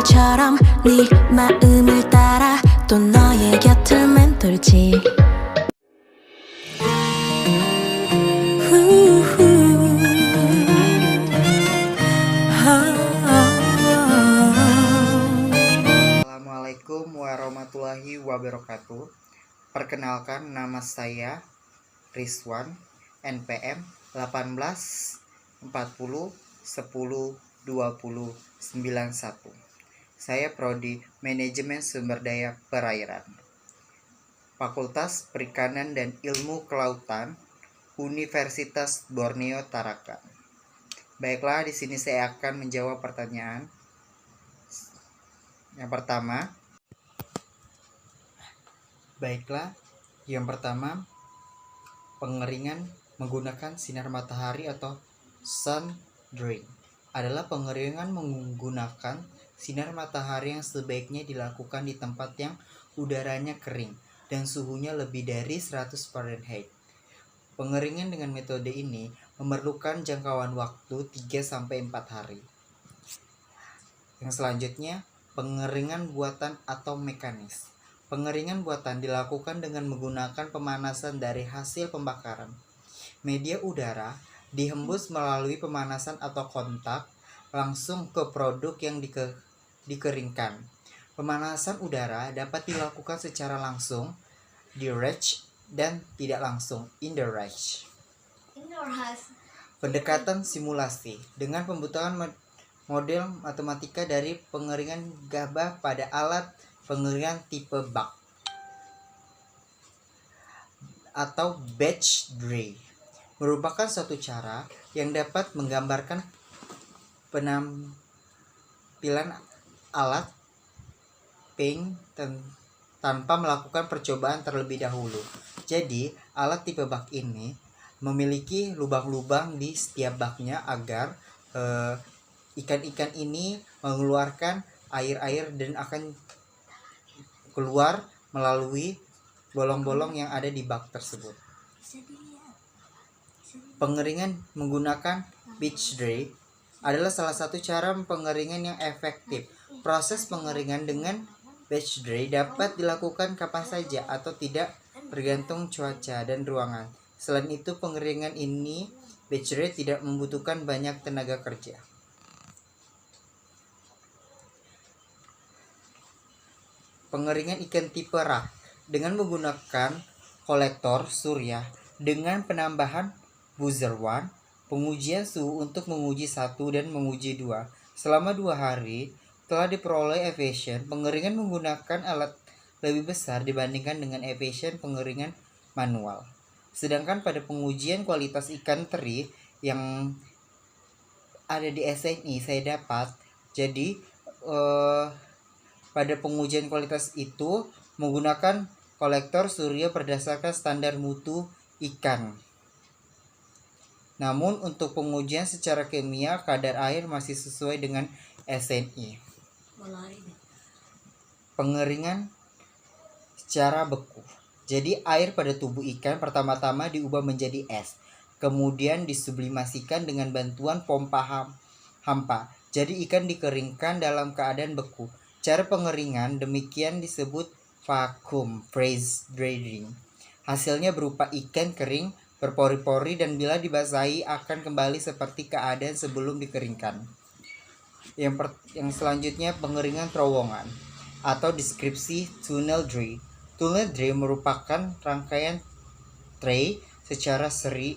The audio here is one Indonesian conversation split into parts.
물결처럼 네 마음을 따라 또 너의 곁을 맴돌지 Assalamualaikum warahmatullahi wabarakatuh. Perkenalkan, nama saya Rizwan, NPM 18 40 10 20 91. Saya prodi Manajemen Sumber Daya Perairan, Fakultas Perikanan dan Ilmu Kelautan, Universitas Borneo Tarakan. Baiklah, di sini saya akan menjawab pertanyaan. Yang pertama, pengeringan menggunakan sinar matahari atau sun drying adalah pengeringan menggunakan sinar matahari yang sebaiknya dilakukan di tempat yang udaranya kering dan suhunya lebih dari 100 Fahrenheit. Pengeringan dengan metode ini memerlukan jangkauan waktu 3-4 hari. Yang selanjutnya, pengeringan buatan atau mekanis. Pengeringan buatan dilakukan dengan menggunakan pemanasan dari hasil pembakaran. Media udara dihembus melalui pemanasan atau kontak langsung ke produk yang dikeringkan. Pemanasan udara dapat dilakukan secara langsung, direct, dan tidak langsung, indirect. Pendekatan simulasi dengan pembutuhan model matematika dari pengeringan gabah pada alat pengeringan tipe bak atau batch dry merupakan suatu cara yang dapat menggambarkan penampilan alat ping tanpa melakukan percobaan terlebih dahulu. Jadi, alat tipe bak ini memiliki lubang-lubang di setiap baknya agar ikan-ikan ini mengeluarkan air-air dan akan keluar melalui bolong-bolong yang ada di bak tersebut. Pengeringan menggunakan batch dry adalah salah satu cara pengeringan yang efektif. Proses pengeringan dengan batch dry dapat dilakukan kapan saja atau tidak tergantung cuaca dan ruangan. Selain itu, pengeringan ini batch dry tidak membutuhkan banyak tenaga kerja. Pengeringan ikan tipe rak dengan menggunakan kolektor surya dengan penambahan buzzer 1, pengujian suhu untuk menguji 1 dan menguji 2. Selama 2 hari telah diperoleh efisien pengeringan menggunakan alat lebih besar dibandingkan dengan efisien pengeringan manual. Sedangkan pada pengujian kualitas ikan teri yang ada di SNI saya dapat, jadi pada pengujian kualitas itu menggunakan kolektor surya berdasarkan standar mutu ikan. Namun untuk pengujian secara kimia kadar air masih sesuai dengan SNI. Pengeringan secara beku. Jadi air pada tubuh ikan pertama-tama diubah menjadi es, kemudian disublimasikan dengan bantuan pompa hampa. Jadi ikan dikeringkan dalam keadaan beku. Cara pengeringan demikian disebut vacuum freeze drying. Hasilnya berupa ikan kering, berpori-pori, dan bila dibasahi akan kembali seperti keadaan sebelum dikeringkan. Yang selanjutnya, pengeringan terowongan atau deskripsi tunnel dry. Tunnel dry merupakan rangkaian tray secara seri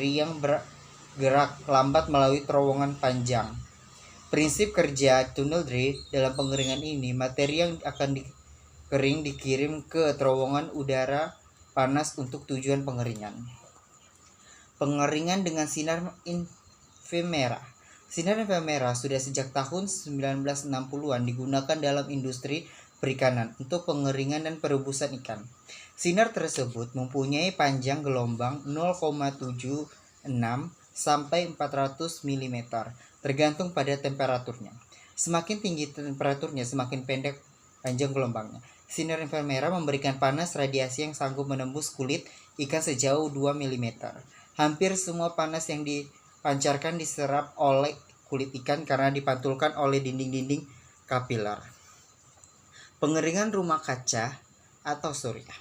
yang bergerak lambat melalui terowongan panjang. Prinsip kerja tunnel dry dalam pengeringan ini, materi yang akan dikering dikirim ke terowongan udara panas untuk tujuan pengeringan. Pengeringan dengan sinar inframerah. Sinar inframerah sudah sejak tahun 1960-an digunakan dalam industri perikanan untuk pengeringan dan perebusan ikan. Sinar tersebut mempunyai panjang gelombang 0,76 sampai 400 mm, tergantung pada temperaturnya. Semakin tinggi temperaturnya, semakin pendek panjang gelombangnya. Sinar inframerah memberikan panas radiasi yang sanggup menembus kulit ikan sejauh 2 mm. Hampir semua panas yang dipancarkan diserap oleh kulit ikan karena dipantulkan oleh dinding-dinding kapiler. Pengeringan rumah kaca atau surya.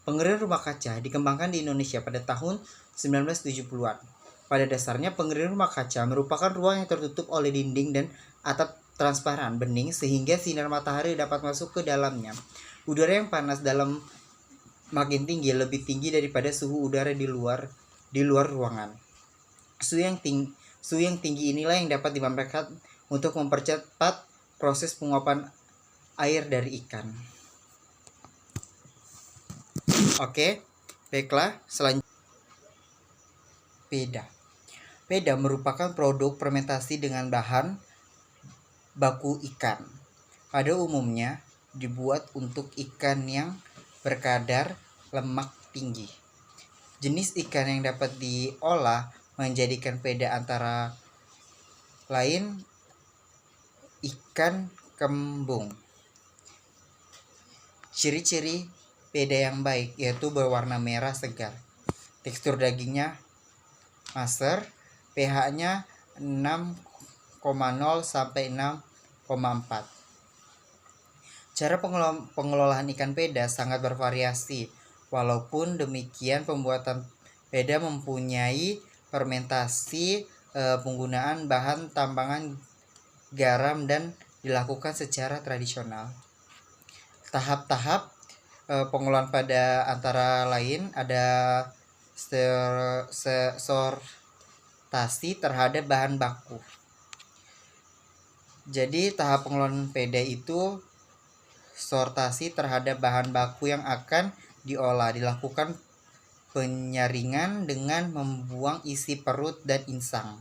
Pengeringan rumah kaca dikembangkan di Indonesia pada tahun 1970-an. Pada dasarnya, pengeringan rumah kaca merupakan ruang yang tertutup oleh dinding dan atap transparan bening sehingga sinar matahari dapat masuk ke dalamnya. Udara yang panas dalam makin tinggi, lebih tinggi daripada suhu udara di luar ruangan. Suhu yang tinggi inilah yang dapat dimanfaatkan untuk mempercepat proses penguapan air dari ikan. Oke, baiklah, selanjutnya peda. Peda merupakan produk fermentasi dengan bahan baku ikan. Pada umumnya dibuat untuk ikan yang berkadar lemak tinggi. Jenis ikan yang dapat diolah menjadikan peda antara lain ikan kembung. Ciri-ciri peda yang baik yaitu berwarna merah segar, tekstur dagingnya maser, pH-nya 6,0 sampai 6,4. Cara pengelolaan ikan peda sangat bervariasi. Walaupun demikian, pembuatan peda mempunyai fermentasi, penggunaan bahan tambangan garam dan dilakukan secara tradisional. Tahap-tahap pengolahan pada antara lain ada sortasi terhadap bahan baku. Jadi tahap pengelolaan peda itu sortasi terhadap bahan baku yang akan diolah, dilakukan penyaringan dengan membuang isi perut dan insang.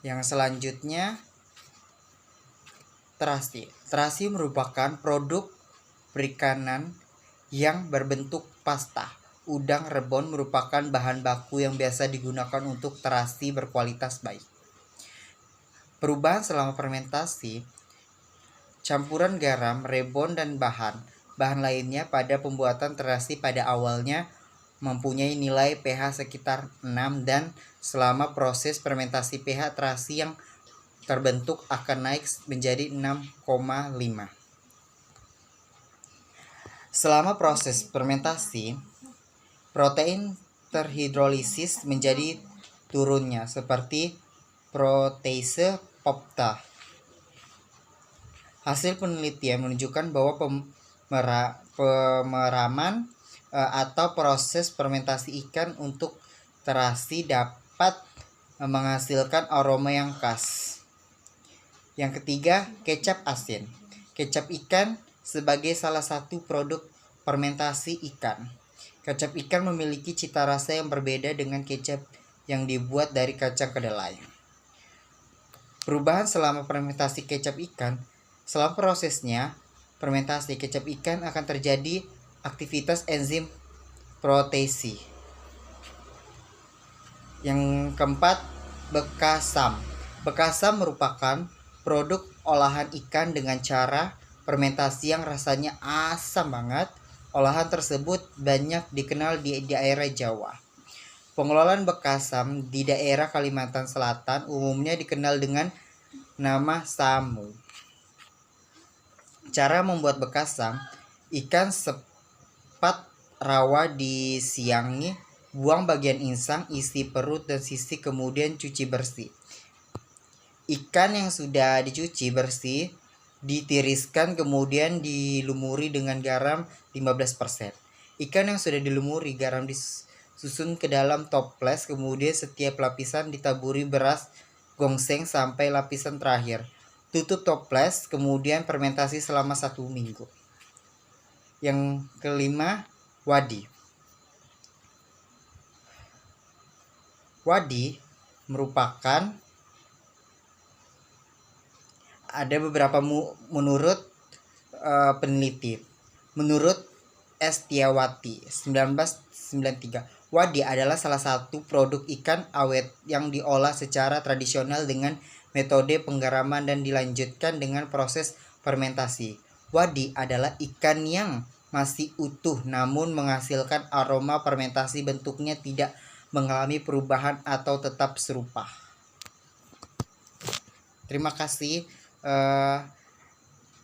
Yang selanjutnya terasi. Terasi merupakan produk perikanan yang berbentuk pasta. Udang rebon merupakan bahan baku yang biasa digunakan untuk terasi berkualitas baik. Perubahan selama fermentasi, campuran garam, rebon, dan bahan lainnya pada pembuatan terasi pada awalnya mempunyai nilai pH sekitar 6 dan selama proses fermentasi pH terasi yang terbentuk akan naik menjadi 6,5. Selama proses fermentasi, protein terhidrolisis menjadi turunnya seperti protease POPTA. Hasil penelitian menunjukkan bahwa pemeraman atau proses fermentasi ikan untuk terasi dapat menghasilkan aroma yang khas. Yang ketiga, kecap asin. Kecap ikan sebagai salah satu produk fermentasi ikan. Kecap ikan memiliki cita rasa yang berbeda dengan kecap yang dibuat dari kacang kedelai. Perubahan selama fermentasi kecap ikan. Selama prosesnya fermentasi kecap ikan akan terjadi aktivitas enzim proteasi. Yang keempat, bekasam. Bekasam merupakan produk olahan ikan dengan cara fermentasi yang rasanya asam banget. Olahan tersebut banyak dikenal di daerah Jawa. Pengelolaan bekasam di daerah Kalimantan Selatan umumnya dikenal dengan nama samu. Cara membuat bekasam, ikan sepat rawa disiangi, buang bagian insang, isi perut dan sisi, kemudian cuci bersih. Ikan yang sudah dicuci bersih ditiriskan kemudian dilumuri dengan garam 15%. Ikan yang sudah dilumuri garam disusun ke dalam toples, kemudian setiap lapisan ditaburi beras gongseng sampai lapisan terakhir. Tutup toples, kemudian fermentasi selama 1 minggu. Yang kelima, wadi. Wadi merupakan ada beberapa menurut peneliti. Menurut Estiawati 1993, wadi adalah salah satu produk ikan awet yang diolah secara tradisional dengan metode penggaraman dan dilanjutkan dengan proses fermentasi. Wadi adalah ikan yang masih utuh namun menghasilkan aroma fermentasi, bentuknya tidak mengalami perubahan atau tetap serupa? Terima kasih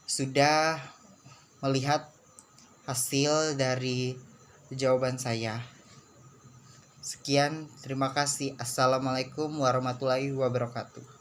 sudah melihat hasil dari jawaban saya. Sekian, terima kasih. Assalamualaikum warahmatullahi wabarakatuh.